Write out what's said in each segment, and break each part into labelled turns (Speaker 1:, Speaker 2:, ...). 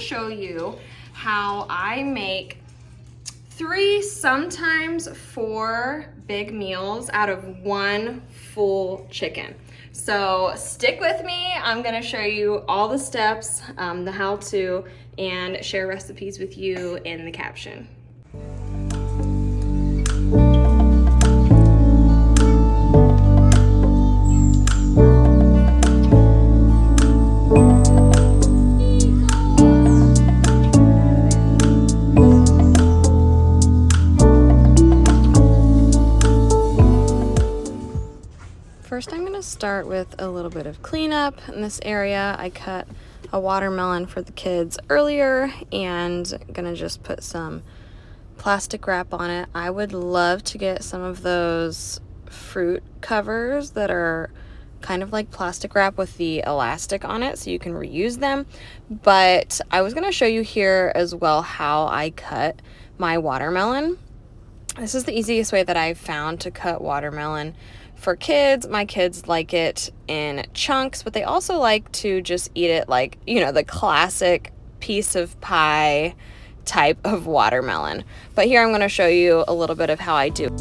Speaker 1: show you how I make 3, sometimes 4 big meals out of 1 full chicken. So stick with me. I'm gonna show you all the steps, the how-to, and share recipes with you in the caption. First, I'm gonna start with a little bit of cleanup in this area. I cut a watermelon for the kids earlier and gonna just put some plastic wrap on it. I would love to get some of those fruit covers that are kind of like plastic wrap with the elastic on it so you can reuse them. But I was gonna show you here as well how I cut my watermelon. This is the easiest way that I've found to cut watermelon for kids. My kids like it in chunks, but they also like to just eat it like, you know, the classic piece of pie type of watermelon. But here I'm going to show you a little bit of how I do.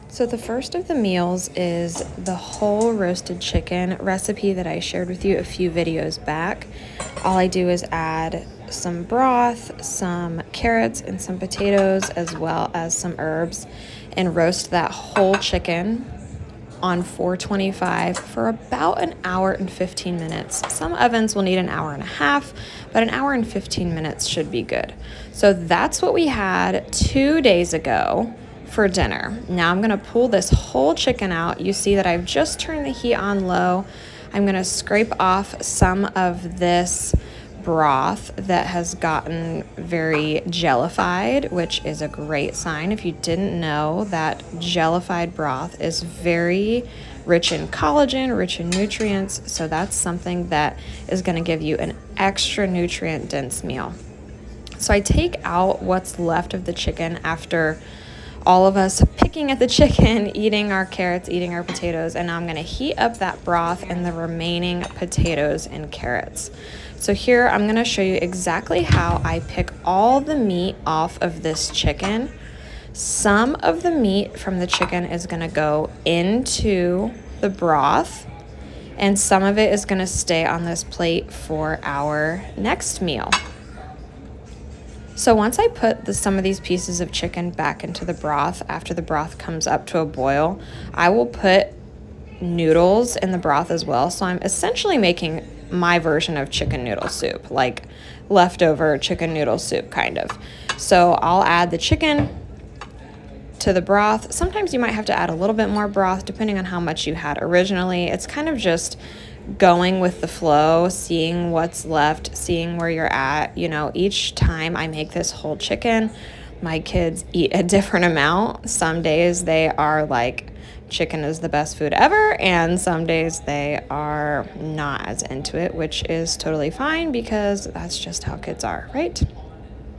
Speaker 1: So the first of the meals is the whole roasted chicken recipe that I shared with you a few videos back. All I do is add some broth, some carrots, and some potatoes, as well as some herbs, and roast that whole chicken on 425 for about an hour and 15 minutes. Some ovens will need an hour and a half, but an hour and 15 minutes should be good. So that's what we had 2 days ago for dinner. Now I'm gonna pull this whole chicken out. You see that I've just turned the heat on low. I'm gonna scrape off some of this broth that has gotten very jellified, which is a great sign. If you didn't know, that jellified broth is very rich in collagen, rich in nutrients, so that's something that is going to give you an extra nutrient dense meal. So I take out what's left of the chicken after all of us picking at the chicken, eating our carrots, eating our potatoes, and now I'm going to heat up that broth and the remaining potatoes and carrots. So here I'm going to show you exactly how I pick all the meat off of this chicken. Some of the meat from the chicken is going to go into the broth, and some of it is going to stay on this plate for our next meal. So once I put some of these pieces of chicken back into the broth, after the broth comes up to a boil, I will put noodles in the broth as well. So I'm essentially making my version of chicken noodle soup, like leftover chicken noodle soup kind of. So I'll add the chicken to the broth. Sometimes you might have to add a little bit more broth depending on how much you had originally. It's kind of just going with the flow, seeing what's left, seeing where you're at. You know, each time I make this whole chicken, my kids eat a different amount. Some days they are like, chicken is the best food ever, and some days they are not as into it, which is totally fine because that's just how kids are, right?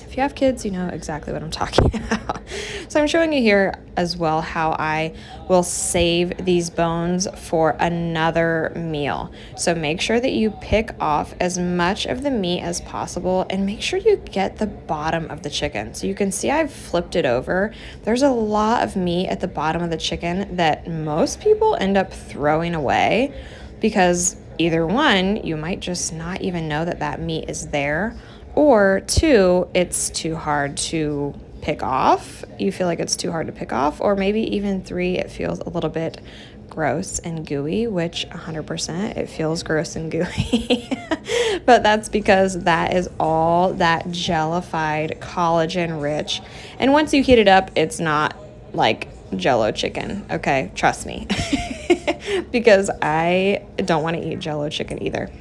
Speaker 1: If you have kids, you know exactly what I'm talking about. So I'm showing you here as well how I will save these bones for another meal. So make sure that you pick off as much of the meat as possible and make sure you get the bottom of the chicken. So you can see I've flipped it over. There's a lot of meat at the bottom of the chicken that most people end up throwing away because either one, you might just not even know that that meat is there, or two, it's too hard to pick off. You feel like it's too hard to pick off, or maybe even three, it feels a little bit gross and gooey, which 100% it feels gross and gooey. But that's because that is all that jellified, collagen rich. And once you heat it up, it's not like Jello chicken, okay? Trust me. Because I don't want to eat Jello chicken either.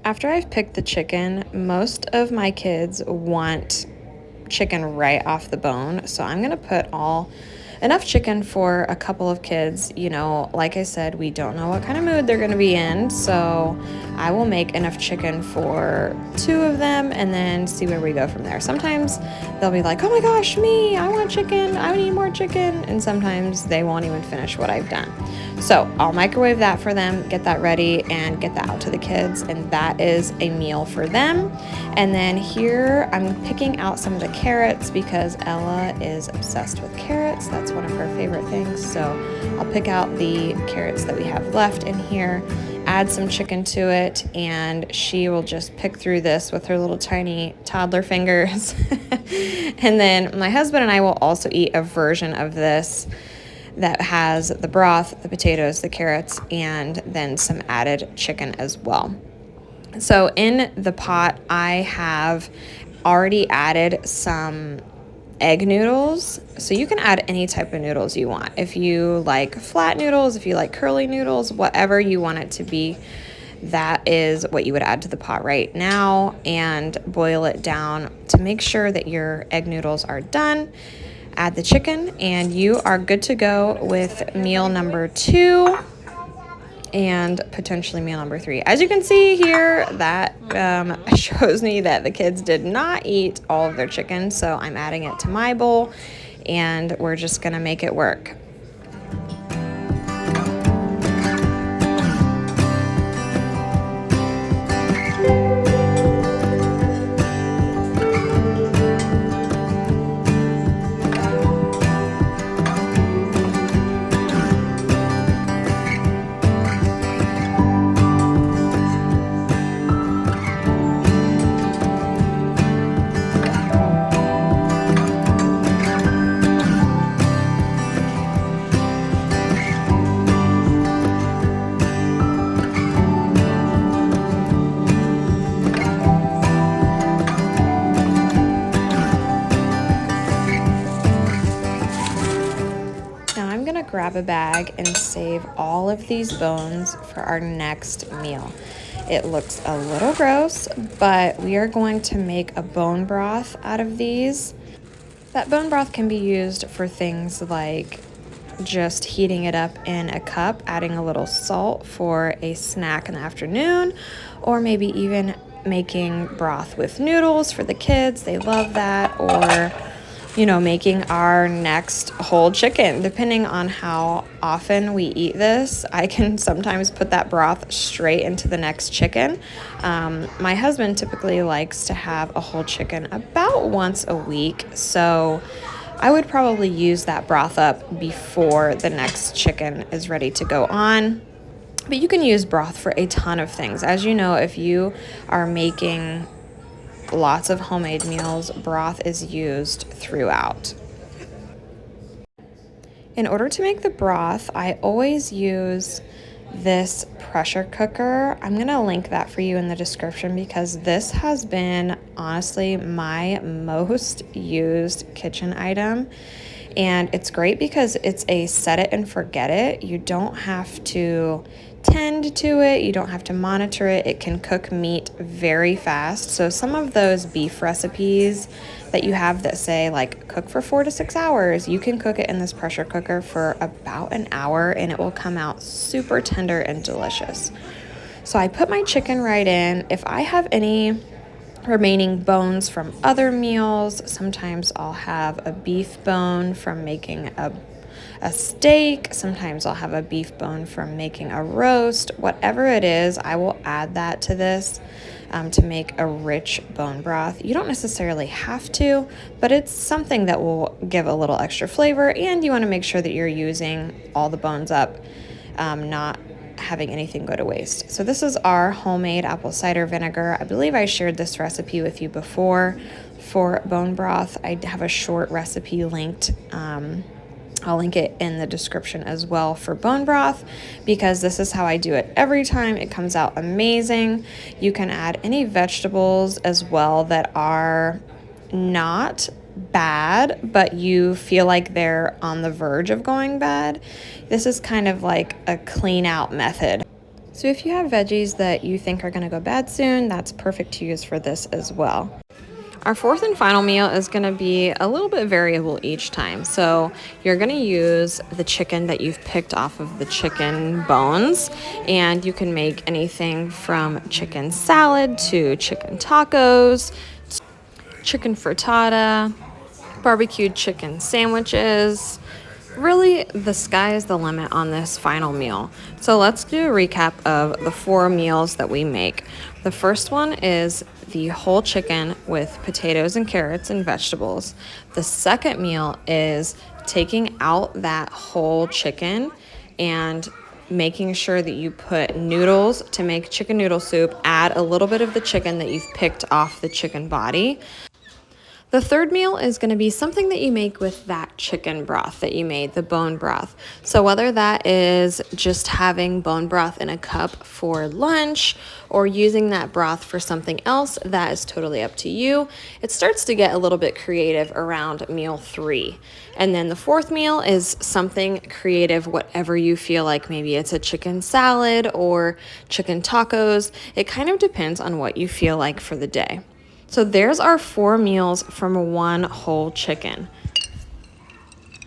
Speaker 1: After I've picked the chicken, most of my kids want chicken right off the bone. So I'm gonna put enough chicken for a couple of kids. You know, like I said, we don't know what kind of mood they're gonna be in. So I will make enough chicken for two of them and then see where we go from there. Sometimes they'll be like, oh my gosh, me, I want chicken, I need more chicken. And sometimes they won't even finish what I've done. So I'll microwave that for them, get that ready, and get that out to the kids, and that is a meal for them. And then here I'm picking out some of the carrots because Ella is obsessed with carrots. That's one of her favorite things. So I'll pick out the carrots that we have left in here, add some chicken to it, and she will just pick through this with her little tiny toddler fingers. And then my husband and I will also eat a version of this that has the broth, the potatoes, the carrots, and then some added chicken as well. So in the pot, I have already added some egg noodles. So you can add any type of noodles you want. If you like flat noodles, if you like curly noodles, whatever you want it to be, that is what you would add to the pot right now, and boil it down to make sure that your egg noodles are done. Add the chicken, and you are good to go with meal number 2 and potentially meal number 3. As you can see here, that shows me that the kids did not eat all of their chicken, so I'm adding it to my bowl, and we're just gonna make it work. Grab a bag and save all of these bones for our next meal. It looks a little gross, but we are going to make a bone broth out of these. That bone broth can be used for things like just heating it up in a cup, adding a little salt for a snack in the afternoon, or maybe even making broth with noodles for the kids. They love that. Or making our next whole chicken. Depending on how often we eat this, I can sometimes put that broth straight into the next chicken. My husband typically likes to have a whole chicken about once a week, so I would probably use that broth up before the next chicken is ready to go on. But you can use broth for a ton of things. As you know, if you are making lots of homemade meals, broth is used throughout. In order to make the broth, I always use this pressure cooker. I'm going to link that for you in the description because this has been honestly my most used kitchen item. And it's great because it's a set it and forget it. You don't have to tend to it. You don't have to monitor it. It can cook meat very fast. So some of those beef recipes that you have that say like cook for 4 to 6 hours, you can cook it in this pressure cooker for about an hour and it will come out super tender and delicious. So I put my chicken right in. If I have any remaining bones from other meals, sometimes I'll have a beef bone from making a steak, sometimes I'll have a beef bone from making a roast. Whatever it is, I will add that to this to make a rich bone broth. You don't necessarily have to, but it's something that will give a little extra flavor, and you want to make sure that you're using all the bones up, not having anything go to waste. So this is our homemade apple cider vinegar. I believe I shared this recipe with you before for bone broth. I have a short recipe linked. I'll link it in the description as well for bone broth because this is how I do it every time. It comes out amazing. You can add any vegetables as well that are not bad, but you feel like they're on the verge of going bad. This is kind of like a clean out method. So if you have veggies that you think are going to go bad soon, that's perfect to use for this as well. Our fourth and final meal is going to be a little bit variable each time. So you're going to use the chicken that you've picked off of the chicken bones, and you can make anything from chicken salad to chicken tacos, chicken frittata, barbecued chicken sandwiches. Really, the sky is the limit on this final meal. So let's do a recap of the 4 meals that we make. The first one is the whole chicken with potatoes and carrots and vegetables. The second meal is taking out that whole chicken and making sure that you put noodles to make chicken noodle soup. Add a little bit of the chicken that you've picked off the chicken body. The third meal is going to be something that you make with that chicken broth that you made, the bone broth. So whether that is just having bone broth in a cup for lunch or using that broth for something else, that is totally up to you. It starts to get a little bit creative around meal 3. And then the fourth meal is something creative, whatever you feel like. Maybe it's a chicken salad or chicken tacos. It kind of depends on what you feel like for the day. So there's our 4 meals from one whole chicken.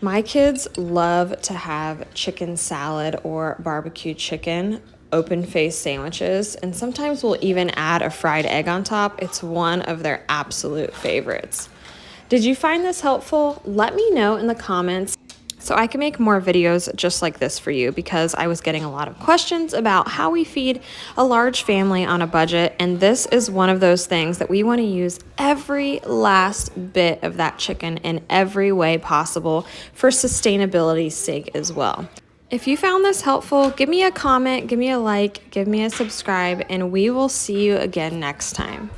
Speaker 1: My kids love to have chicken salad or barbecue chicken open-faced sandwiches, and sometimes we'll even add a fried egg on top. It's one of their absolute favorites. Did you find this helpful? Let me know in the comments so I can make more videos just like this for you, because I was getting a lot of questions about how we feed a large family on a budget, and this is one of those things that we want to use every last bit of that chicken in every way possible for sustainability's sake as well. If you found this helpful, give me a comment, give me a like, give me a subscribe, and we will see you again next time.